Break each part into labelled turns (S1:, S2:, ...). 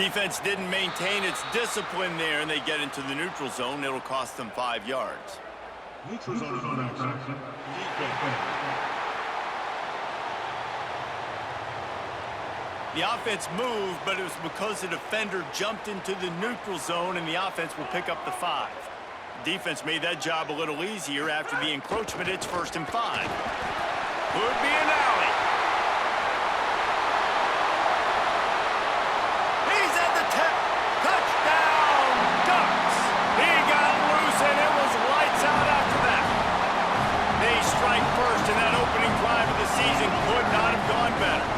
S1: Defense didn't maintain its discipline there, and they get into the neutral zone. It'll cost them 5 yards.
S2: Neutral zone is on infraction.
S1: The offense moved, but it was because the defender jumped into the neutral zone, and the offense will pick up the 5. Defense made that job a little easier after the encroachment. It's 1st and 5. Could be an alley. He's at the tip. Touchdown, Ducks. He got loose, and it was lights out after that. They strike first, and that opening drive of the season could not have gone better.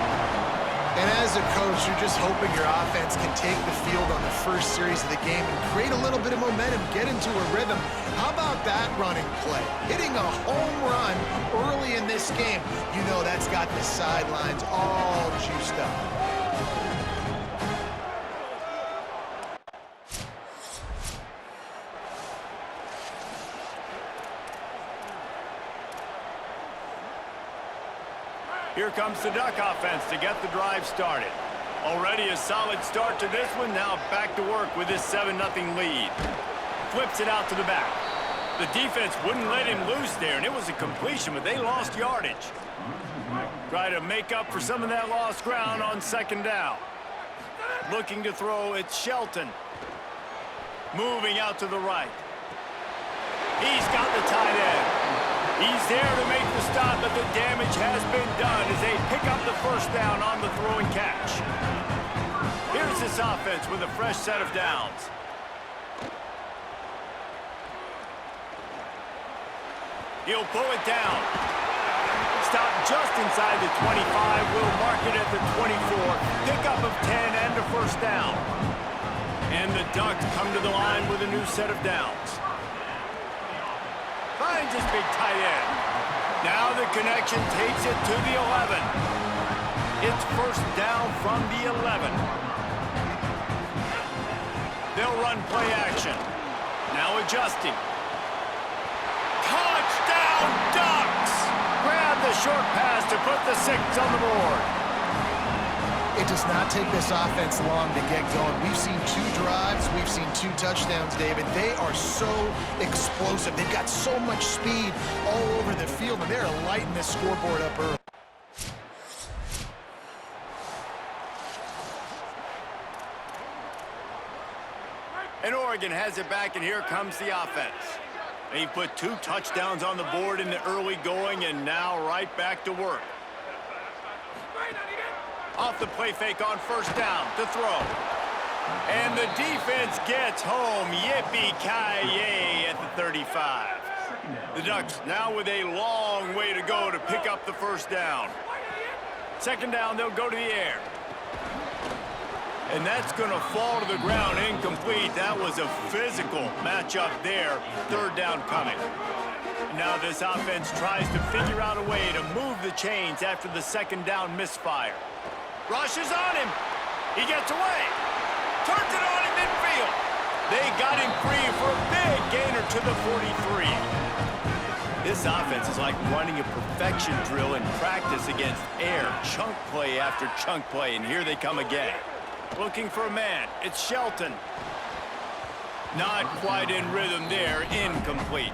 S3: And as a coach, you're just hoping your offense can take the field on the first series of the game and create a little bit of momentum, get into a rhythm. How about that running play? Hitting a home run early in this game. You know that's got the sidelines all juiced up.
S1: Here comes the Duck offense to get the drive started. Already a solid start to this one. Now back to work with this 7-0 lead. Flips it out to the back. The defense wouldn't let him loose there, and it was a completion, but they lost yardage. Try to make up for some of that lost ground on 2nd down. Looking to throw, it's Shelton. Moving out to the right. He's got the tight end. He's there to make the stop, but the damage has been done as they pick up the 1st down on the throw and catch. Here's this offense with a fresh set of downs. He'll pull it down. Stop just inside the 25. We'll mark it at the 24. Pickup of 10 and a 1st down. And the Ducks come to the line with a new set of downs. Finds his big tight end. Now the connection takes it to the 11. It's 1st down from the 11. They'll run play action. Now adjusting. Touchdown, Ducks! Grab the short pass to put the 6 on the board.
S3: It does not take this offense long to get going. We've seen 2 drives. We've seen 2 touchdowns, David. They are so explosive. They've got so much speed all over the field, and they're lighting this scoreboard up early.
S1: And Oregon has it back, and here comes the offense. They put 2 touchdowns on the board in the early going, and now right back to work. Off the play fake on 1st down to throw. And the defense gets home. Yippee-ki-yay at the 35. The Ducks now with a long way to go to pick up the 1st down. 2nd down, they'll go to the air. And that's going to fall to the ground incomplete. That was a physical matchup there. 3rd down coming. Now this offense tries to figure out a way to move the chains after the 2nd down misfire. Rushes on him. He gets away. Turns it on in midfield. They got him free for a big gainer to the 43. This offense is like running a perfection drill in practice against air. Chunk play after chunk play, and here they come again. Looking for a man. It's Shelton. Not quite in rhythm there. Incomplete.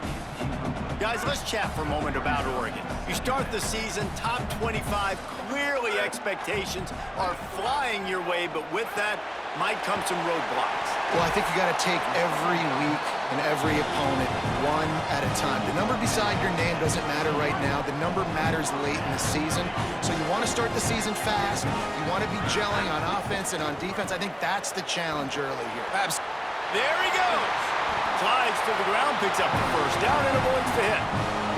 S1: Guys, let's chat for a moment about Oregon. You start the season top 25. Clearly expectations are flying your way, but with that might come some roadblocks.
S3: Well, I think you got to take every week and every opponent one at a time. The number beside your name doesn't matter right now. The number matters late in the season. So you want to start the season fast. You want to be gelling on offense and on defense. I think that's the challenge early here.
S1: There he goes. Slides to the ground, picks up the 1st down, and avoids the hit.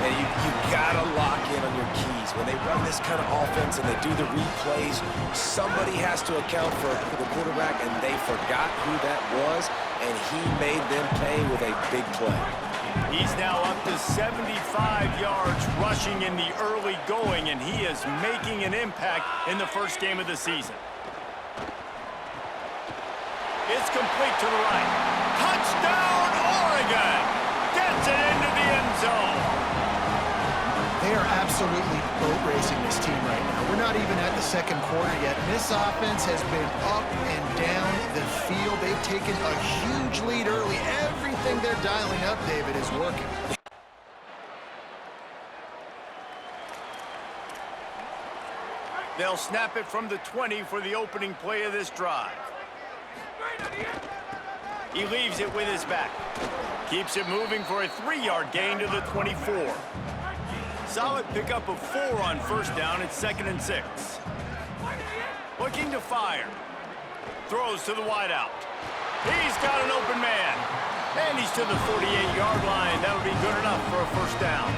S4: And you gotta lock in on your keys. When they run this kind of offense and they do the replays, somebody has to account for the quarterback, and they forgot who that was, and he made them pay with a big play.
S1: He's now up to 75 yards rushing in the early going, and he is making an impact in the 1st game of the season. It's complete to the right. Touchdown, Oregon! Gets it into the end zone.
S3: They are absolutely boat racing, this team right now. We're not even at the second quarter yet. And this offense has been up and down the field. They've taken a huge lead early. Everything they're dialing up, David, is working.
S1: They'll snap it from the 20 for the opening play of this drive. He leaves it with his back. Keeps it moving for a 3-yard gain to the 24. Solid pickup of 4 on first down. It's 2nd and 6. Looking to fire. Throws to the wideout. He's got an open man. And he's to the 48-yard line. That'll be good enough for a first down.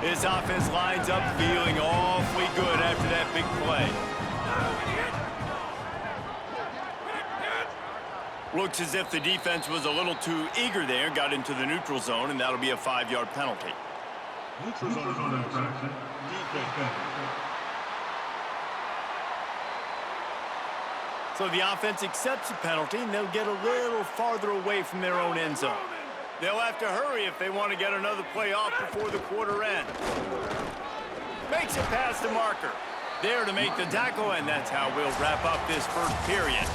S1: This offense lines up feeling awfully good after that big play. Looks as if the defense was a little too eager there, got into the neutral zone, and that'll be a 5-yard penalty.
S2: Neutral zone infraction. Defense.
S1: So the offense accepts the penalty, and they'll get a little farther away from their own end zone. They'll have to hurry if they want to get another play off before the quarter ends. Makes it past the marker. There to make the tackle, and that's how we'll wrap up this first period.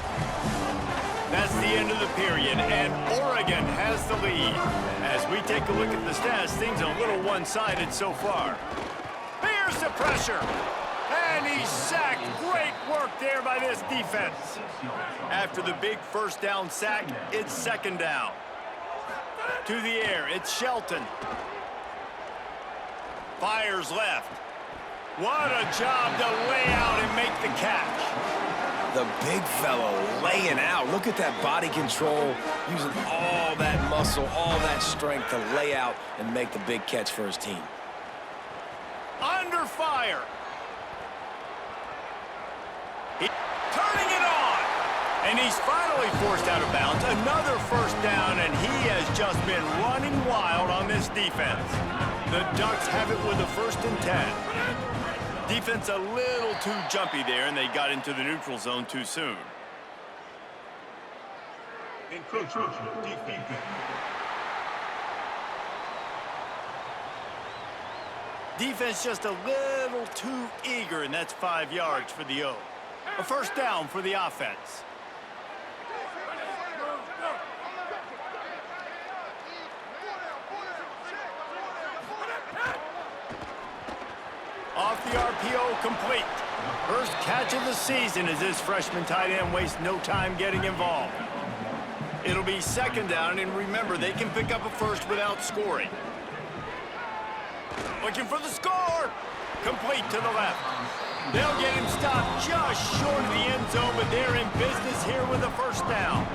S1: That's the end of the period, and Oregon has the lead. As we take a look at the stats, things are a little one-sided so far. Here's the pressure, and he's sacked. Great work there by this defense. After the big first down sack, it's 2nd down. To the air, it's Shelton. Fires left. What a job to lay out and make the catch.
S4: The big fellow laying out. Look at that body control, using all that muscle, all that strength to lay out and make the big catch for his team.
S1: Under fire. Turning it on. And he's finally forced out of bounds. Another first down, and he has just been running wild on this defense. The Ducks have it with a 1st and 10. Defense a little too jumpy there, and they got into the neutral zone too soon.
S2: Encroachment. Defense.
S1: Defense just a little too eager, and that's 5 yards for the O. A first down for the offense. Off the RPO, complete. First catch of the season as this freshman tight end wastes no time getting involved. It'll be 2nd down, and remember, they can pick up a first without scoring. Looking for the score. Complete to the left. They'll get him stopped just short of the end zone, but they're in business here with a first down.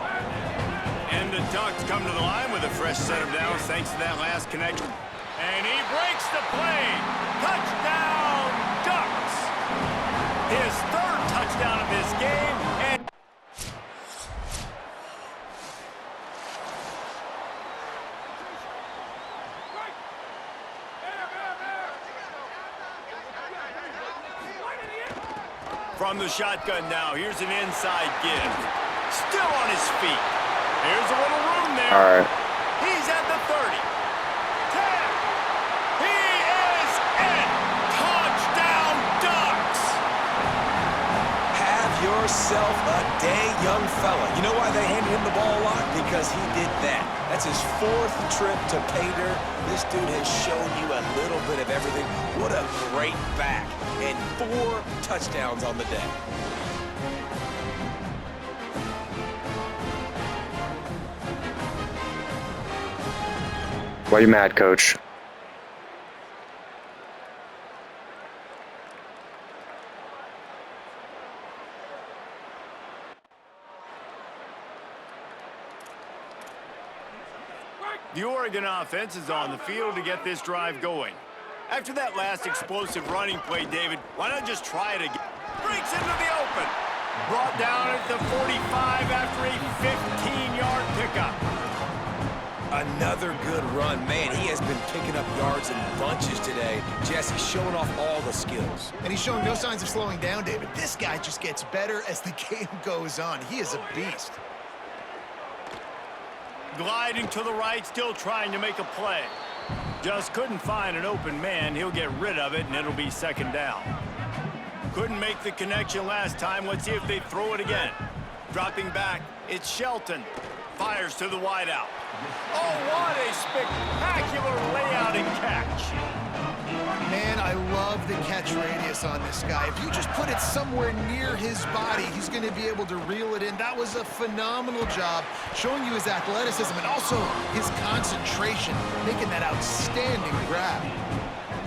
S1: And the Ducks come to the line with a fresh set of downs thanks to that last connection. And he breaks the play. Touchdown, Ducks. His 3rd touchdown of this game. And from the shotgun now, here's an inside give. Still on his feet. Here's a little room there.
S5: All right.
S1: He's at the 30. 10. He is in. Touchdown, Ducks.
S4: Have yourself a day, young fella. You know why they handed him the ball a lot? Because he did that. That's his 4th trip to pay dirt. This dude has shown you a little bit of everything. What a great back. And 4 touchdowns on the day.
S5: Why are you mad, Coach?
S1: The Oregon offense is on the field to get this drive going. After that last explosive running play, David, why not just try it again? Breaks into the open. Brought down at the 45 after a 15-yard pickup.
S4: Another good run. Man, he has been picking up yards in bunches today. Jesse showing off all the skills.
S3: And he's showing no signs of slowing down, David. This guy just gets better as the game goes on. He is a beast.
S1: Gliding to the right, still trying to make a play. Just couldn't find an open man. He'll get rid of it, and it'll be second down. Couldn't make the connection last time. Let's see if they throw it again. Dropping back, it's Shelton. Fires to the wideout. Oh, what a spectacular layout and catch.
S3: Man, I love the catch radius on this guy. If you just put it somewhere near his body, he's going to be able to reel it in. That was a phenomenal job, showing you his athleticism and also his concentration, making that outstanding grab.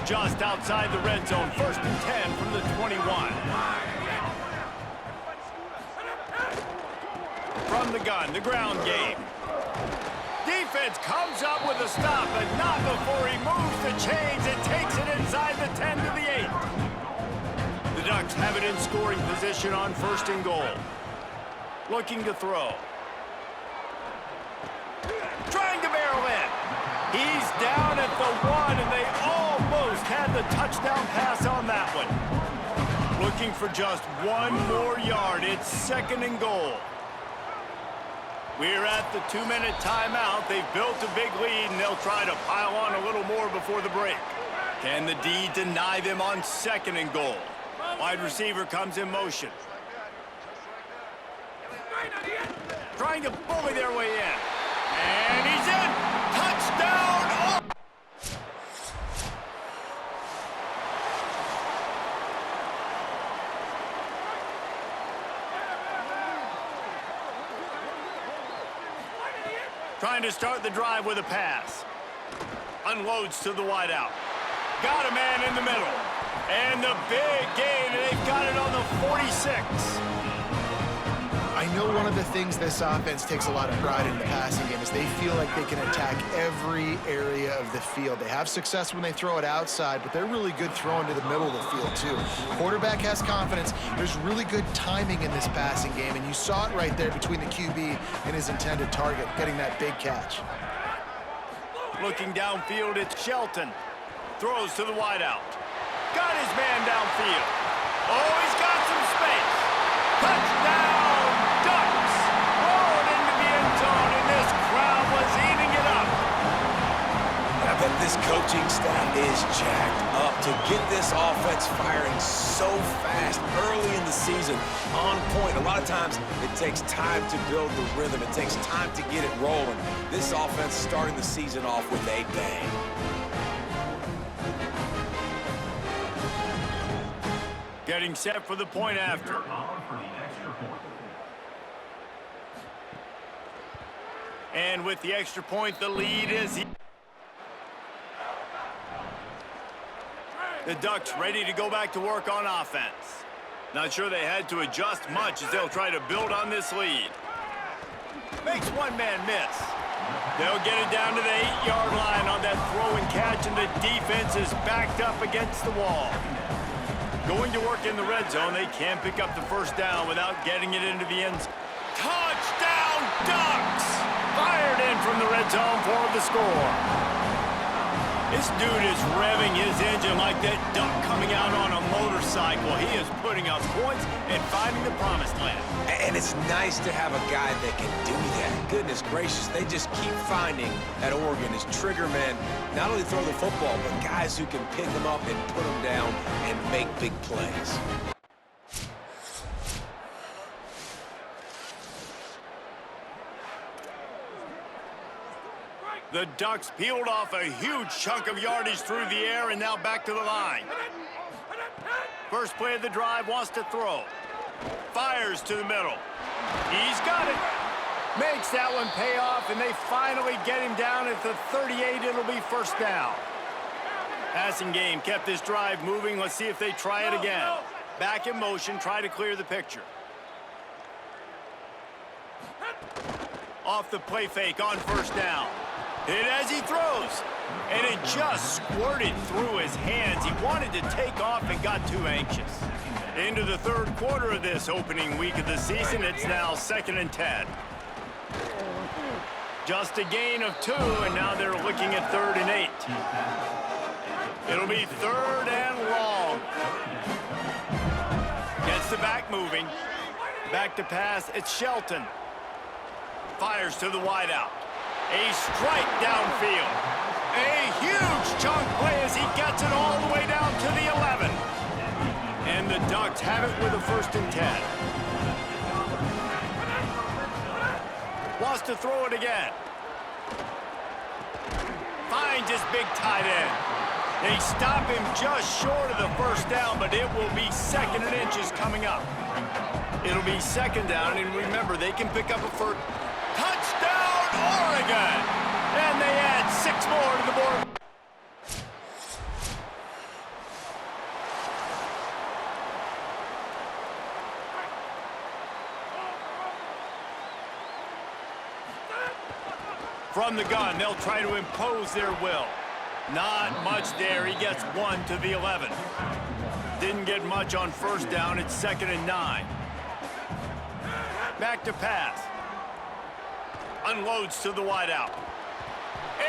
S1: Just outside the red zone, 1st and 10 from the 21. From the gun, the ground game. Defense comes up with a stop, but not before he moves the chains and takes it inside the 10 to the 8. The Ducks have it in scoring position on 1st and goal. Looking to throw. Trying to barrel in. He's down at the 1, and they almost had the touchdown pass on that one. Looking for just 1 more yard. It's 2nd and goal. We're at the 2-minute timeout. They've built a big lead, and they'll try to pile on a little more before the break. Can the D deny them on 2nd and goal? Wide receiver comes in motion. Trying to bully their way in. And he's in. Touchdown! Oh! Trying to start the drive with a pass. Unloads to the wideout. Got a man in the middle. And the big gain, and they've got it on the 46.
S3: I know one of the things this offense takes a lot of pride in the passing game is they feel like they can attack every area of the field. They have success when they throw it outside, but they're really good throwing to the middle of the field too. Quarterback has confidence. There's really good timing in this passing game, and you saw it right there between the QB and his intended target, getting that big catch.
S1: Looking downfield, it's Shelton. Throws to the wideout. Got his man downfield. Oh, he's got some space. Touchdown, Ducks! Rolling into the end zone, and this crowd was eating it up.
S4: I bet this coaching staff is jacked up to get this offense firing so fast early in the season, on point. A lot of times it takes time to build the rhythm. It takes time to get it rolling. This offense starting the season off with a bang.
S1: Getting set for the point after. And with the extra point, the lead is... The Ducks ready to go back to work on offense. Not sure they had to adjust much as they'll try to build on this lead. Makes one man miss. They'll get it down to the 8-yard line on that throw and catch, and the defense is backed up against the wall. Going to work in the red zone, they can't pick up the 1st down without getting it into the end zone. Touchdown, Ducks! Fired in from the red zone for the score. This dude is revving his engine like that duck coming out on a motorcycle. He is putting up points and finding the promised land.
S4: And it's nice to have a guy that can do that. Goodness gracious, they just keep finding at Oregon as trigger men, not only throw the football, but guys who can pick them up and put them down and make big plays.
S1: The Ducks peeled off a huge chunk of yardage through the air and now back to the line. First play of the drive, wants to throw. Fires to the middle. He's got it. Makes that one pay off, and they finally get him down at the 38. It'll be 1st down. Passing game kept this drive moving. Let's see if they try it again. Back in motion, try to clear the picture. Off the play fake on 1st down. Hit as he throws, and it just squirted through his hands. He wanted to take off and got too anxious. Into the 3rd quarter of this opening week of the season, it's now 2nd and 10. Just a gain of 2, and now they're looking at 3rd and 8. It'll be 3rd and long. Gets the back moving. Back to pass, it's Shelton. Fires to the wideout. A strike downfield. A huge Ducks have it with a 1st and 10. Wants to throw it again. Finds his big tight end. They stop him just short of the 1st down, but it will be 2nd and inches coming up. It'll be 2nd down, and remember, they can pick up a first. Touchdown, Oregon! And they add 6 more to the board. From the gun, they'll try to impose their will. Not much there. He gets 1 to the 11. Didn't get much on 1st down. It's 2nd and 9. Back to pass. Unloads to the wideout.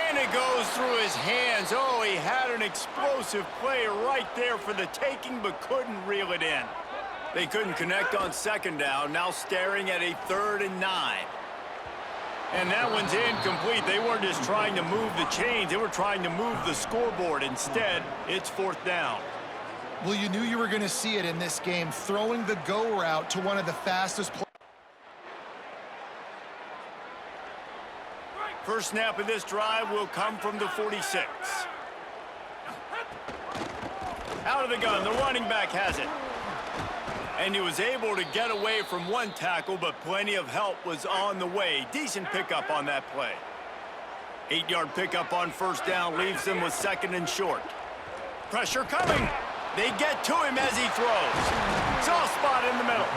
S1: And it goes through his hands. Oh, he had an explosive play right there for the taking, but couldn't reel it in. They couldn't connect on 2nd down. Now staring at a 3rd and 9. And that one's incomplete. They weren't just trying to move the chains. They were trying to move the scoreboard. Instead, it's 4th down.
S3: Well, you knew you were going to see it in this game, throwing the go route to one of the fastest players.
S1: First snap of this drive will come from the 46. Out of the gun, the running back has it. And he was able to get away from 1 tackle, but plenty of help was on the way. Decent pickup on that play. 8-yard pickup on 1st down leaves them with 2nd and short. Pressure coming. They get to him as he throws. Soft spot in the middle.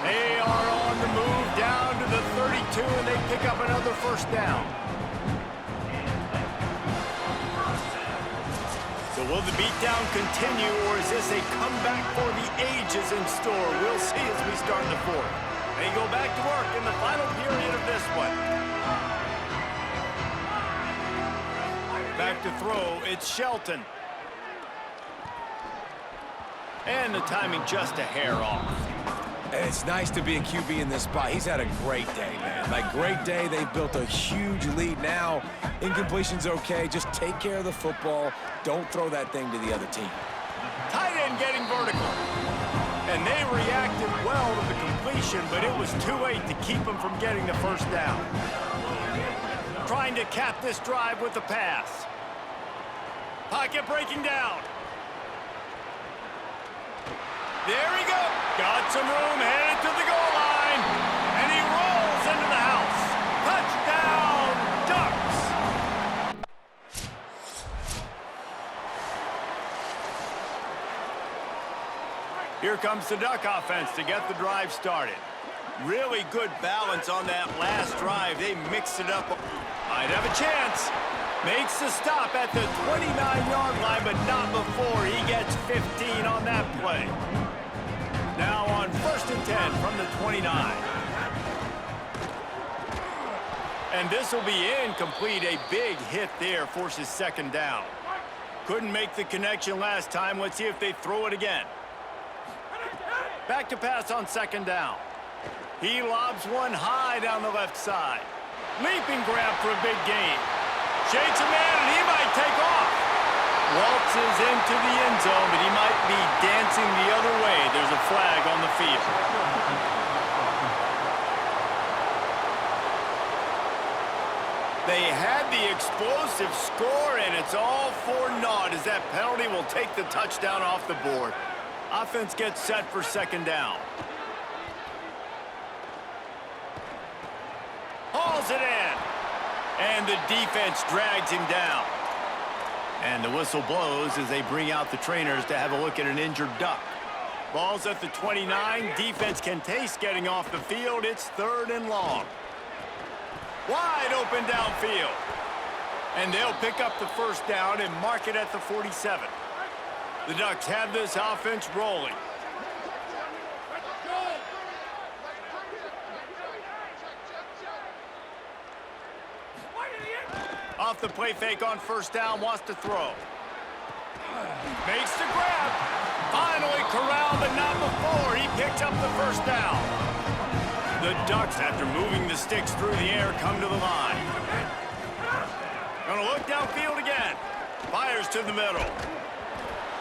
S1: They are on the move down to the 32, and they pick up another 1st down. So will the beatdown continue, or is this a comeback for the ages in store? We'll see as we start the 4th. They go back to work in the final period of this one. Back to throw, it's Shelton. And the timing just a hair off.
S4: And it's nice to be a QB in this spot. He's had a great day, man. Like, great day. They've built a huge lead now. Incompletion's okay. Just take care of the football. Don't throw that thing to the other team.
S1: Tight end getting vertical. And they reacted well to the completion, but it was too late to keep them from getting the 1st down. Trying to cap this drive with the pass. Pocket breaking down. There he goes. Got some room, headed to the goal line. And he rolls into the house. Touchdown, Ducks. Here comes the Duck offense to get the drive started. Really good balance on that last drive. They mixed it up. Might have a chance. Makes the stop at the 29-yard line, but not before he gets 15 on that play. Now on 1st and 10 from the 29. And this will be incomplete. A big hit there forces 2nd down. Couldn't make the connection last time. Let's see if they throw it again. Back to pass on 2nd down. He lobs one high down the left side. Leaping grab for a big gain. Shakes a man, and he might take off. Waltzes into the end zone, but he might be dancing the other way. There's a flag on the field. They had the explosive score, and it's all for naught as that penalty will take the touchdown off the board. Offense gets set for 2nd down. Hauls it in. And the defense drags him down. And the whistle blows as they bring out the trainers to have a look at an injured Duck. Ball's at the 29. Defense can taste getting off the field. It's 3rd and long. Wide open downfield. And they'll pick up the 1st down and mark it at the 47. The Ducks have this offense rolling. Off the play fake on 1st down, wants to throw. Makes the grab. Finally corralled, but not before. He picks up the 1st down. The Ducks, after moving the sticks through the air, come to the line. Gonna look downfield again. Fires to the middle.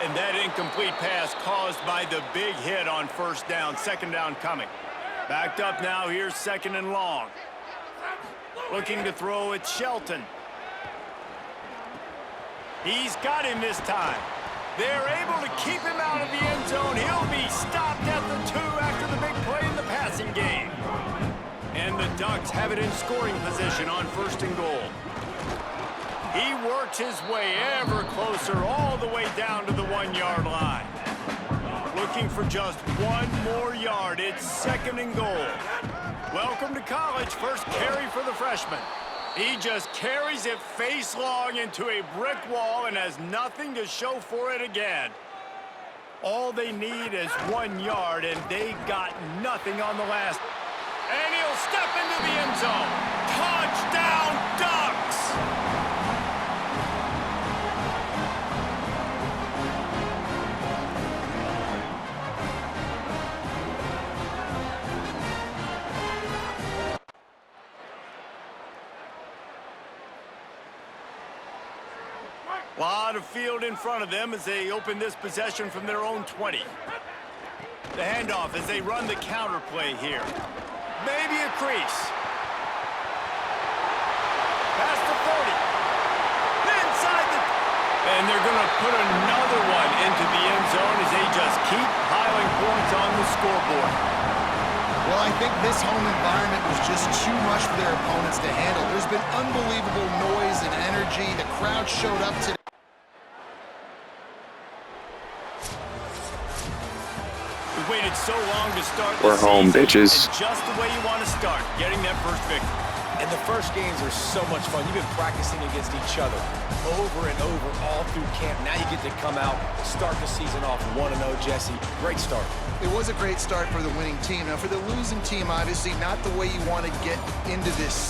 S1: And that incomplete pass caused by the big hit on first down. Second down coming. Backed up now. Here's second and long. Looking to throw it, Shelton. He's got him this time. They're able to keep him out of the end zone. He'll be stopped at the 2 after the big play in the passing game. And the Ducks have it in scoring position on first and goal. He works his way ever closer all the way down to the 1-yard line. Looking for just one more yard. It's second and goal. Welcome to college. First carry for the freshman. He just carries it face long into a brick wall and has nothing to show for it again. All they need is 1 yard, and they got nothing on the last. And he'll step into the end zone. Touchdown, Ducks! A lot of field in front of them as they open this possession from their own 20. The handoff as they run the counter play here. Maybe a crease. Past the 40. Inside the... And they're going to put another one into the end zone as they just keep piling points on the scoreboard.
S3: Well, I think this home environment was just too much for their opponents to handle. There's been unbelievable noise and energy. The crowd showed up today.
S1: We waited so long to start the
S5: We're home,
S1: season,
S5: bitches.
S1: and just the way you want to start, getting that first victory.
S4: And the first games are so much fun. You've been practicing against each other over and over all through camp. Now you get to come out, start the season off 1-0, Jesse. Great start.
S3: It was a great start for the winning team. Now, for the losing team, obviously not the way you want to get into this season.